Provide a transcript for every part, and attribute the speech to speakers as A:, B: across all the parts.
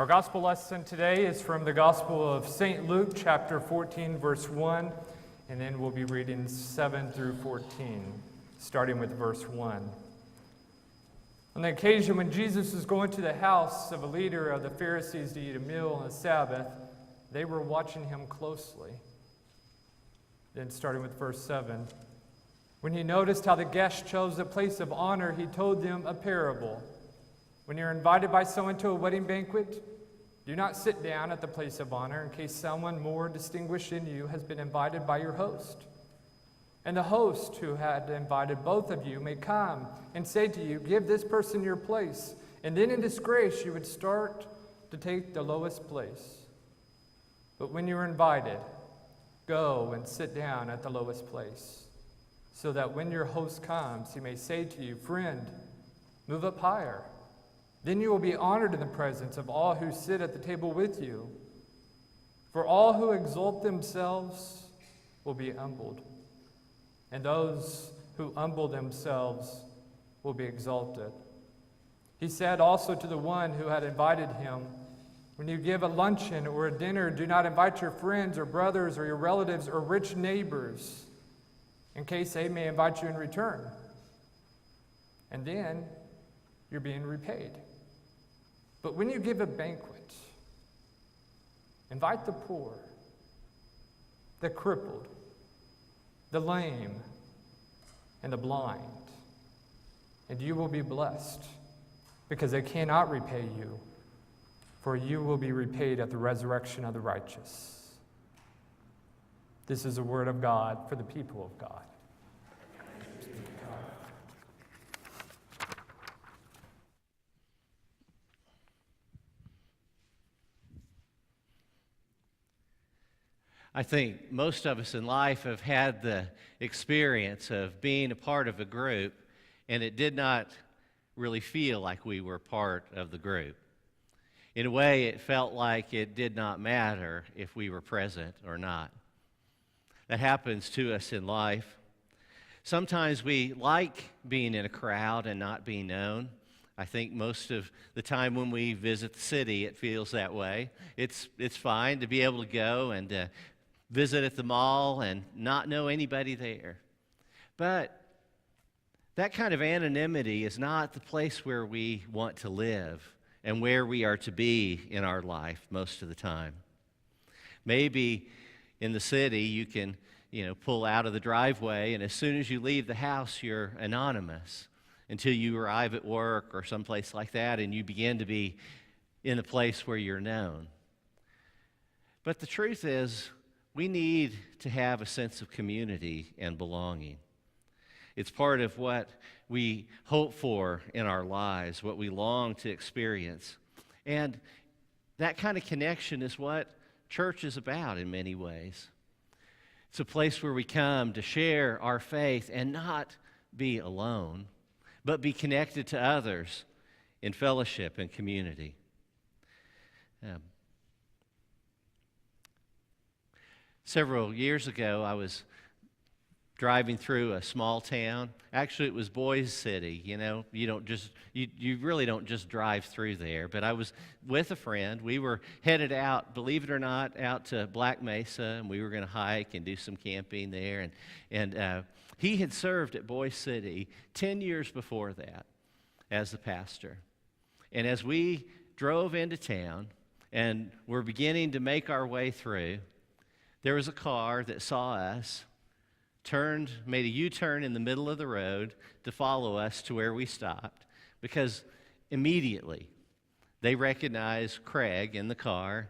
A: Our gospel lesson today is from the Gospel of St. Luke, chapter 14, verse 1, and then we'll be reading 7 through 14, starting with verse 1. On the occasion when Jesus was going to the house of a leader of the Pharisees to eat a meal on the Sabbath, they were watching him closely. Then starting with verse 7, when he noticed how the guests chose a place of honor, he told them a parable. When you're invited by someone to a wedding banquet, do not sit down at the place of honor in case someone more distinguished than you has been invited by your host. And the host who had invited both of you may come and say to you, give this person your place. And then in disgrace you would start to take the lowest place. But when you are invited, go and sit down at the lowest place, so that when your host comes, he may say to you, friend, move up higher. Then you will be honored in the presence of all who sit at the table with you. For all who exalt themselves will be humbled, and those who humble themselves will be exalted. He said also to the one who had invited him, when you give a luncheon or a dinner, do not invite your friends or brothers or your relatives or rich neighbors, in case they may invite you in return. And then you're being repaid. But when you give a banquet, invite the poor, the crippled, the lame, and the blind, and you will be blessed, because they cannot repay you, for you will be repaid at the resurrection of the righteous. This is the word of God for the people of God.
B: I think most of us in life have had the experience of being a part of a group, and it did not really feel like we were part of the group. In a way, it felt like it did not matter if we were present or not. That happens to us in life. Sometimes we like being in a crowd and not being known. I think most of the time when we visit the city, it feels that way. It's fine to be able to go and visit at the mall and not know anybody there. But that kind of anonymity is not the place where we want to live and where we are to be in our life most of the time. Maybe in the city you can, pull out of the driveway, and as soon as you leave the house, you're anonymous until you arrive at work or someplace like that, and you begin to be in a place where you're known. But the truth is, we need to have a sense of community and belonging. It's part of what we hope for in our lives, what we long to experience. And that kind of connection is what church is about in many ways. It's a place where we come to share our faith and not be alone, but be connected to others in fellowship and community. Several years ago, I was driving through a small town. Actually, it was Boise City. You really don't just drive through there. But I was with a friend. We were headed out, believe it or not, out to Black Mesa, and we were going to hike and do some camping there. And he had served at Boise City 10 years before that as the pastor. And as we drove into town and were beginning to make our way through, there was a car that saw us, made a U-turn in the middle of the road to follow us to where we stopped, because immediately they recognized Craig in the car,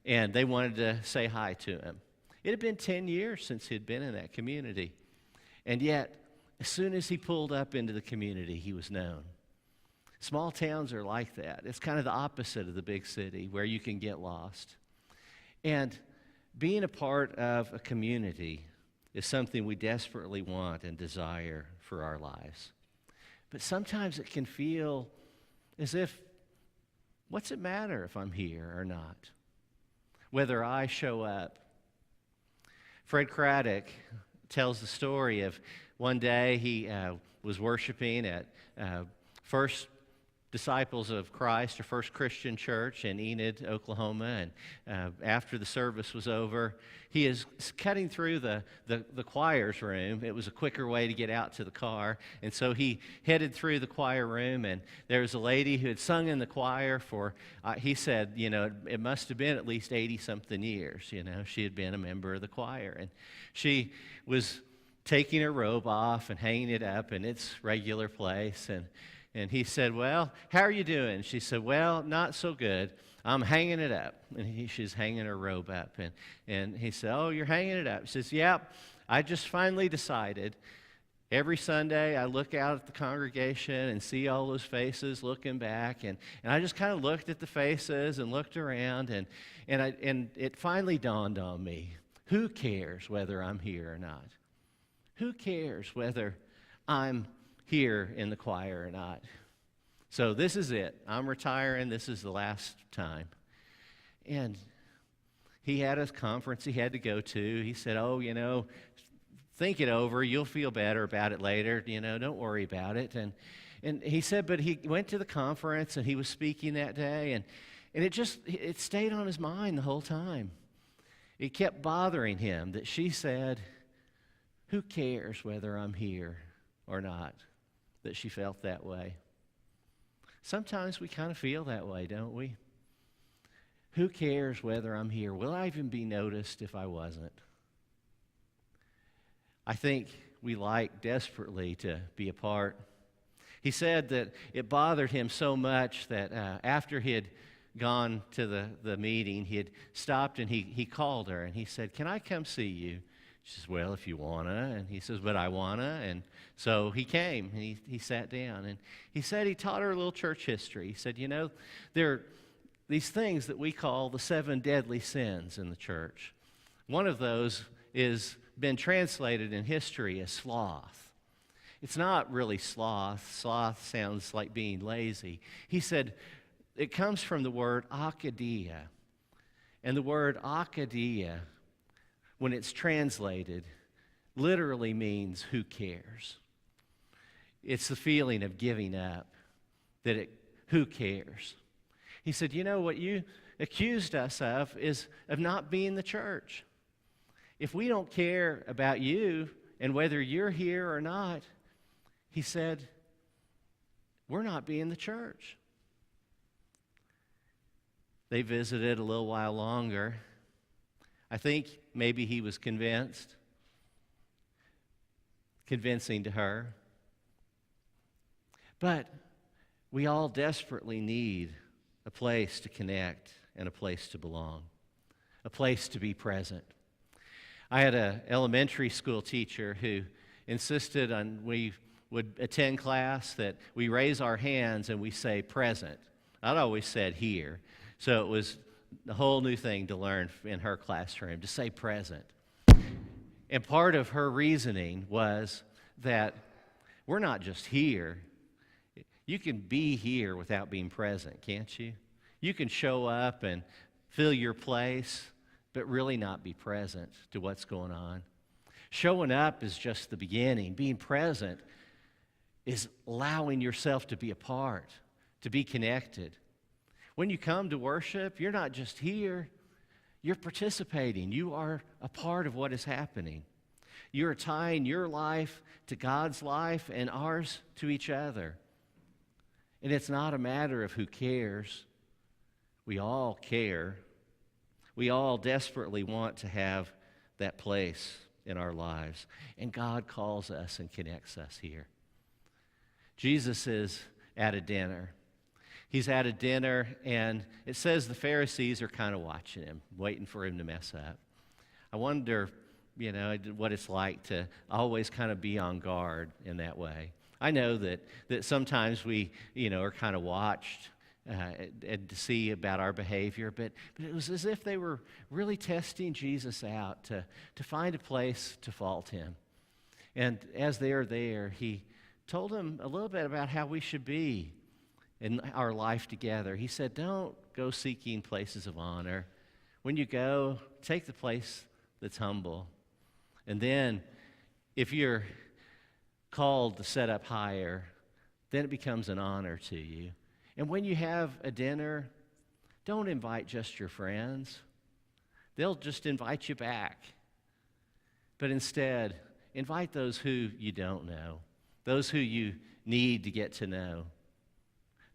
B: and they wanted to say hi to him. It had been 10 years since he'd been in that community, and yet, as soon as he pulled up into the community, he was known. Small towns are like that. It's kind of the opposite of the big city, where you can get lost. And being a part of a community is something we desperately want and desire for our lives. But sometimes it can feel as if, what's it matter if I'm here or not? Whether I show up. Fred Craddock tells the story of one day he was worshiping at First Disciples of Christ, or First Christian Church in Enid, Oklahoma, and after the service was over, he is cutting through the choir's room. It was a quicker way to get out to the car, and so he headed through the choir room, and there was a lady who had sung in the choir for, he said, it must have been at least 80-something years. She had been a member of the choir, and she was taking her robe off and hanging it up in its regular place, and he said, "Well, how are you doing?" She said, "Well, not so good. I'm hanging it up." And she's hanging her robe up. And he said, "Oh, you're hanging it up." She says, "Yep, I just finally decided. Every Sunday I look out at the congregation and see all those faces looking back. And I just kind of looked at the faces and looked around. And it finally dawned on me, who cares whether I'm here or not? Who cares whether I'm here in the choir or not? So this is it. I'm retiring. This is the last time." And he had a conference he had to go to. He said, "Oh, think it over. You'll feel better about it later. Don't worry about it." And he said, but he went to the conference and he was speaking that day, and it stayed on his mind the whole time. It kept bothering him that she said, "Who cares whether I'm here or not?" That she felt that way. Sometimes we kind of feel that way, don't we? Who cares whether I'm here? Will I even be noticed if I wasn't? I think we like desperately to be a part. He said that it bothered him so much that after he had gone to the meeting, he had stopped and he called her and he said, "Can I come see you?" She says, "Well, if you want to." And he says, "But I want to." And so he came, and he sat down. And he said he taught her a little church history. He said, there are these things that we call the 7 deadly sins in the church. One of those is been translated in history as sloth. It's not really sloth. Sloth sounds like being lazy. He said it comes from the word akadia. And the word akadia, when it's translated, literally means who cares. It's the feeling of giving up, who cares. He said, what you accused us of is of not being the church. If we don't care about you and whether you're here or not, he said, we're not being the church. They visited a little while longer. I think maybe he was convincing to her. But we all desperately need a place to connect and a place to belong, a place to be present. I had an elementary school teacher who insisted on we would attend class that we raise our hands and we say present. I'd always said here. So it was a whole new thing to learn in her classroom, to say present. And part of her reasoning was that we're not just here. You can be here without being present, can't you? You can show up and fill your place, but really not be present to what's going on. Showing up is just the beginning. Being present is allowing yourself to be a part, to be connected. When you come to worship, you're not just here, you're participating. You are a part of what is happening. You're tying your life to God's life and ours to each other. And it's not a matter of who cares. We all care. We all desperately want to have that place in our lives. And God calls us and connects us here. Jesus is at a dinner. He's at a dinner, and it says the Pharisees are kind of watching him, waiting for him to mess up. I wonder, what it's like to always kind of be on guard in that way. I know that sometimes we, are kind of watched and to see about our behavior, but it was as if they were really testing Jesus out to find a place to fault him. And as they are there, he told them a little bit about how we should be in our life together. He said, don't go seeking places of honor. When you go, take the place that's humble. And then if you're called to set up higher, then it becomes an honor to you. And when you have a dinner, don't invite just your friends. They'll just invite you back. But instead, invite those who you don't know, those who you need to get to know.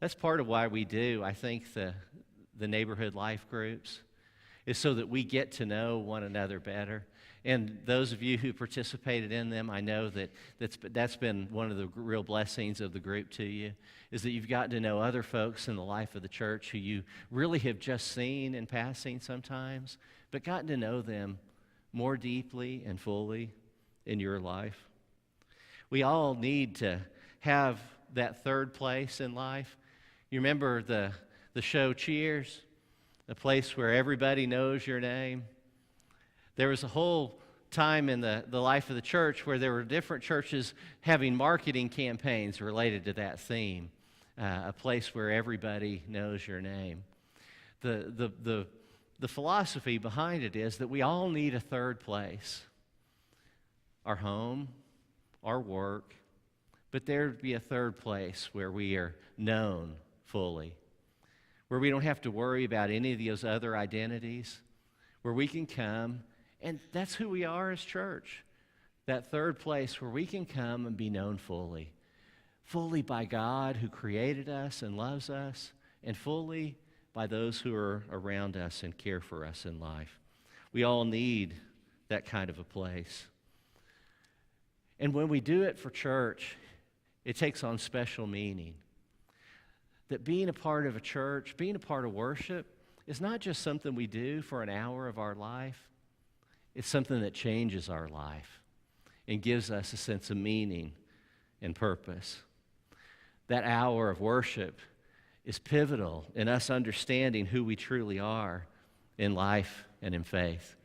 B: That's part of why we do, I think, the neighborhood life groups, is so that we get to know one another better. And those of you who participated in them, I know that's been one of the real blessings of the group to you, is that you've gotten to know other folks in the life of the church who you really have just seen in passing sometimes, but gotten to know them more deeply and fully in your life. We all need to have that third place in life. You remember the show Cheers, the place where everybody knows your name? There was a whole time in the life of the church where there were different churches having marketing campaigns related to that theme, a place where everybody knows your name. The philosophy behind it is that we all need a third place, our home, our work, but there'd be a third place where we are known fully, where we don't have to worry about any of those other identities, where we can come, and that's who we are as church, that third place where we can come and be known fully by God who created us and loves us, and fully by those who are around us and care for us in life. We all need that kind of a place. And when we do it for church, it takes on special meaning. That being a part of a church, being a part of worship, is not just something we do for an hour of our life. It's something that changes our life and gives us a sense of meaning and purpose. That hour of worship is pivotal in us understanding who we truly are in life and in faith.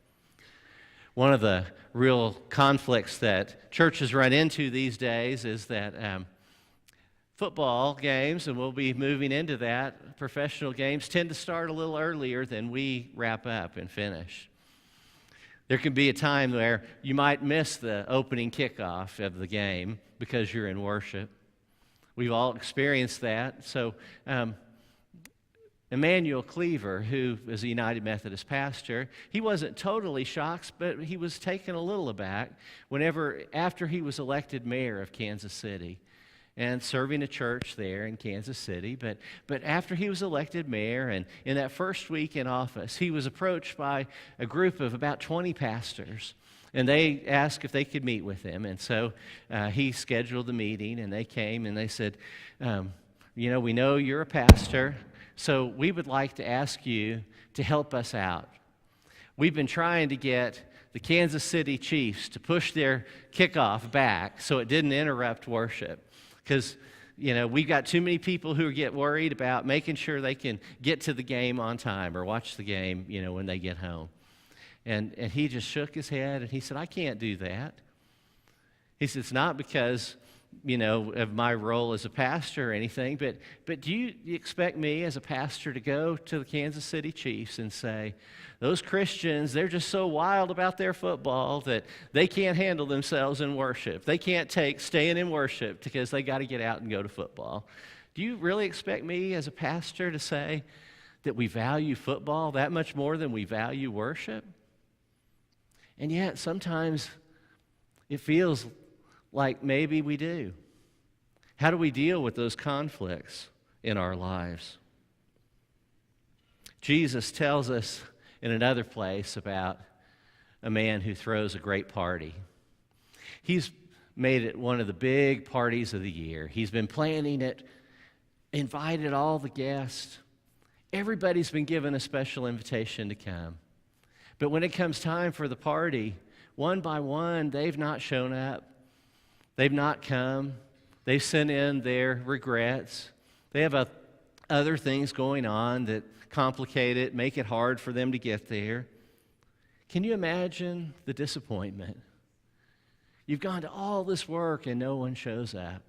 B: One of the real conflicts that churches run into these days is that football games, and we'll be moving into that, professional games tend to start a little earlier than we wrap up and finish. There can be a time where you might miss the opening kickoff of the game because you're in worship. We've all experienced that. So Emmanuel Cleaver, who is a United Methodist pastor, he wasn't totally shocked, but he was taken a little aback after he was elected mayor of Kansas City and serving a church there in Kansas City. But after he was elected mayor, and in that first week in office, he was approached by a group of about 20 pastors, and they asked if they could meet with him. And so he scheduled the meeting, and they came, and they said, we know you're a pastor, so we would like to ask you to help us out. We've been trying to get the Kansas City Chiefs to push their kickoff back so it didn't interrupt worship. Because, we've got too many people who get worried about making sure they can get to the game on time or watch the game, when they get home. And he just shook his head and he said, I can't do that. He said, it's not because, of my role as a pastor or anything, but do you expect me as a pastor to go to the Kansas City Chiefs and say, those Christians, they're just so wild about their football that they can't handle themselves in worship. They can't take staying in worship because they got to get out and go to football. Do you really expect me as a pastor to say that we value football that much more than we value worship? And yet, sometimes it feels like maybe we do. How do we deal with those conflicts in our lives? Jesus tells us in another place about a man who throws a great party. He's made it one of the big parties of the year. He's been planning it, invited all the guests. Everybody's been given a special invitation to come. But when it comes time for the party, one by one, they've not shown up. They've not come. They've sent in their regrets. They have other things going on that complicate it, make it hard for them to get there. Can you imagine the disappointment? You've gone to all this work and no one shows up.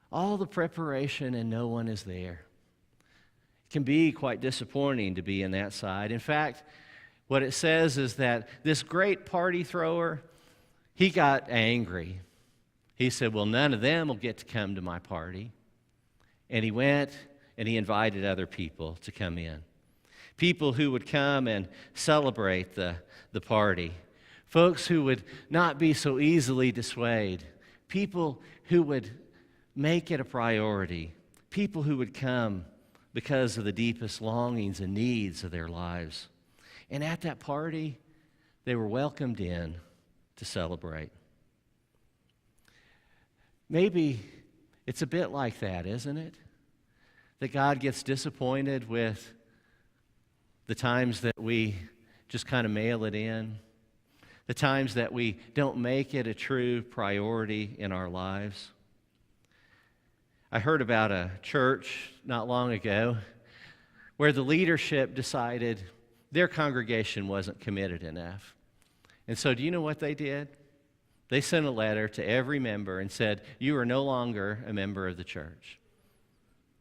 B: All the preparation and no one is there. It can be quite disappointing to be in that side. In fact, what it says is that this great party thrower, he got angry. He said, well, none of them will get to come to my party. And he went and he invited other people to come in. People who would come and celebrate the party. Folks who would not be so easily dissuaded. People who would make it a priority. People who would come because of the deepest longings and needs of their lives. And at that party, they were welcomed in to celebrate. Maybe it's a bit like that, isn't it? That God gets disappointed with the times that we just kind of mail it in, the times that we don't make it a true priority in our lives. I heard about a church not long ago where the leadership decided their congregation wasn't committed enough. And so do you know what they did? They sent a letter to every member and said, you are no longer a member of the church.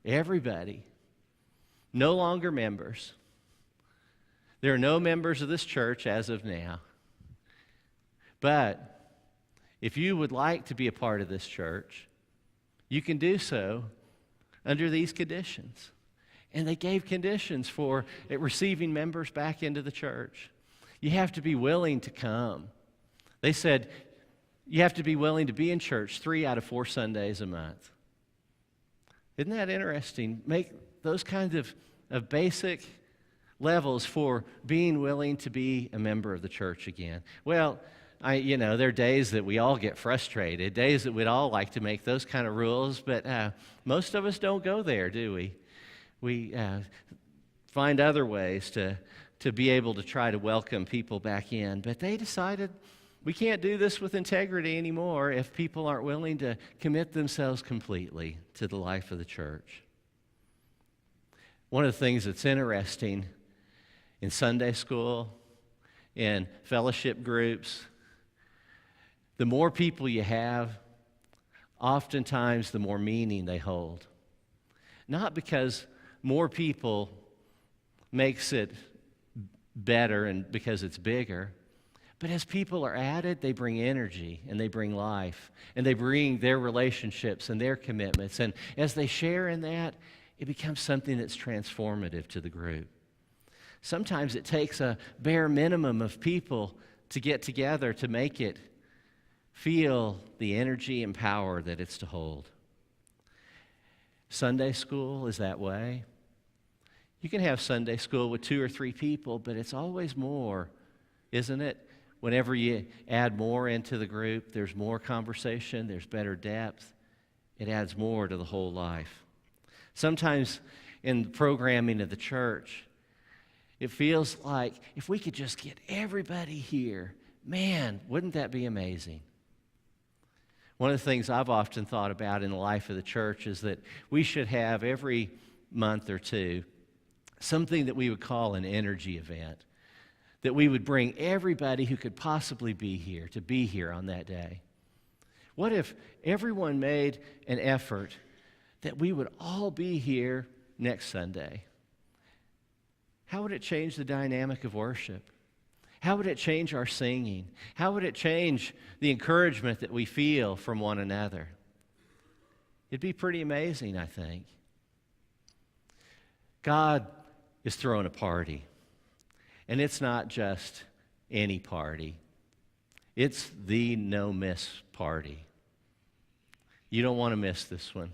B: Everybody, no longer members. There are no members of this church as of now. But if you would like to be a part of this church, you can do so under these conditions. And they gave conditions for it receiving members back into the church. You have to be willing to come. They said you have to be willing to be in church 3 out of 4 Sundays a month. Isn't that interesting? Make those kinds of basic levels for being willing to be a member of the church again. Well, there are days that we all get frustrated, days that we'd all like to make those kind of rules, but most of us don't go there, do we? We find other ways to be able to try to welcome people back in. But they decided we can't do this with integrity anymore if people aren't willing to commit themselves completely to the life of the church. One of the things that's interesting in Sunday school, in fellowship groups, the more people you have, oftentimes the more meaning they hold. Not because more people makes it better and because it's bigger, but as people are added, they bring energy and they bring life and they bring their relationships and their commitments. And as they share in that, it becomes something that's transformative to the group. Sometimes it takes a bare minimum of people to get together to make it feel the energy and power that it's to hold. Sunday school is that way. You can have Sunday school with 2 or 3 people, but it's always more, isn't it? Whenever you add more into the group, there's more conversation, there's better depth. It adds more to the whole life. Sometimes in the programming of the church, it feels like if we could just get everybody here, man, wouldn't that be amazing? One of the things I've often thought about in the life of the church is that we should have every month or two something that we would call an energy event, that we would bring everybody who could possibly be here to be here on that day. What if everyone made an effort that we would all be here next Sunday? How would it change the dynamic of worship? How would it change our singing? How would it change the encouragement that we feel from one another? It'd be pretty amazing, I think. God is throwing a party. And it's not just any party. It's the no-miss party. You don't want to miss this one.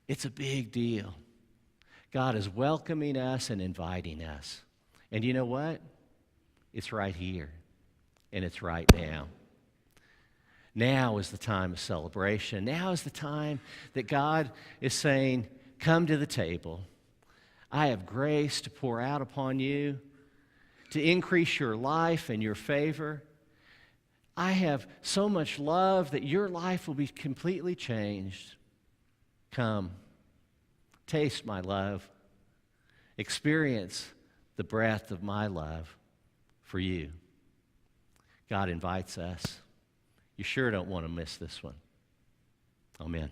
B: It's a big deal. God is welcoming us and inviting us. And you know what? It's right here, and it's right now. Now is the time of celebration. Now is the time that God is saying, come to the table. I have grace to pour out upon you, to increase your life and your favor. I have so much love that your life will be completely changed. Come, taste my love. Experience the breath of my love for you. God invites us. You sure don't want to miss this one. Amen.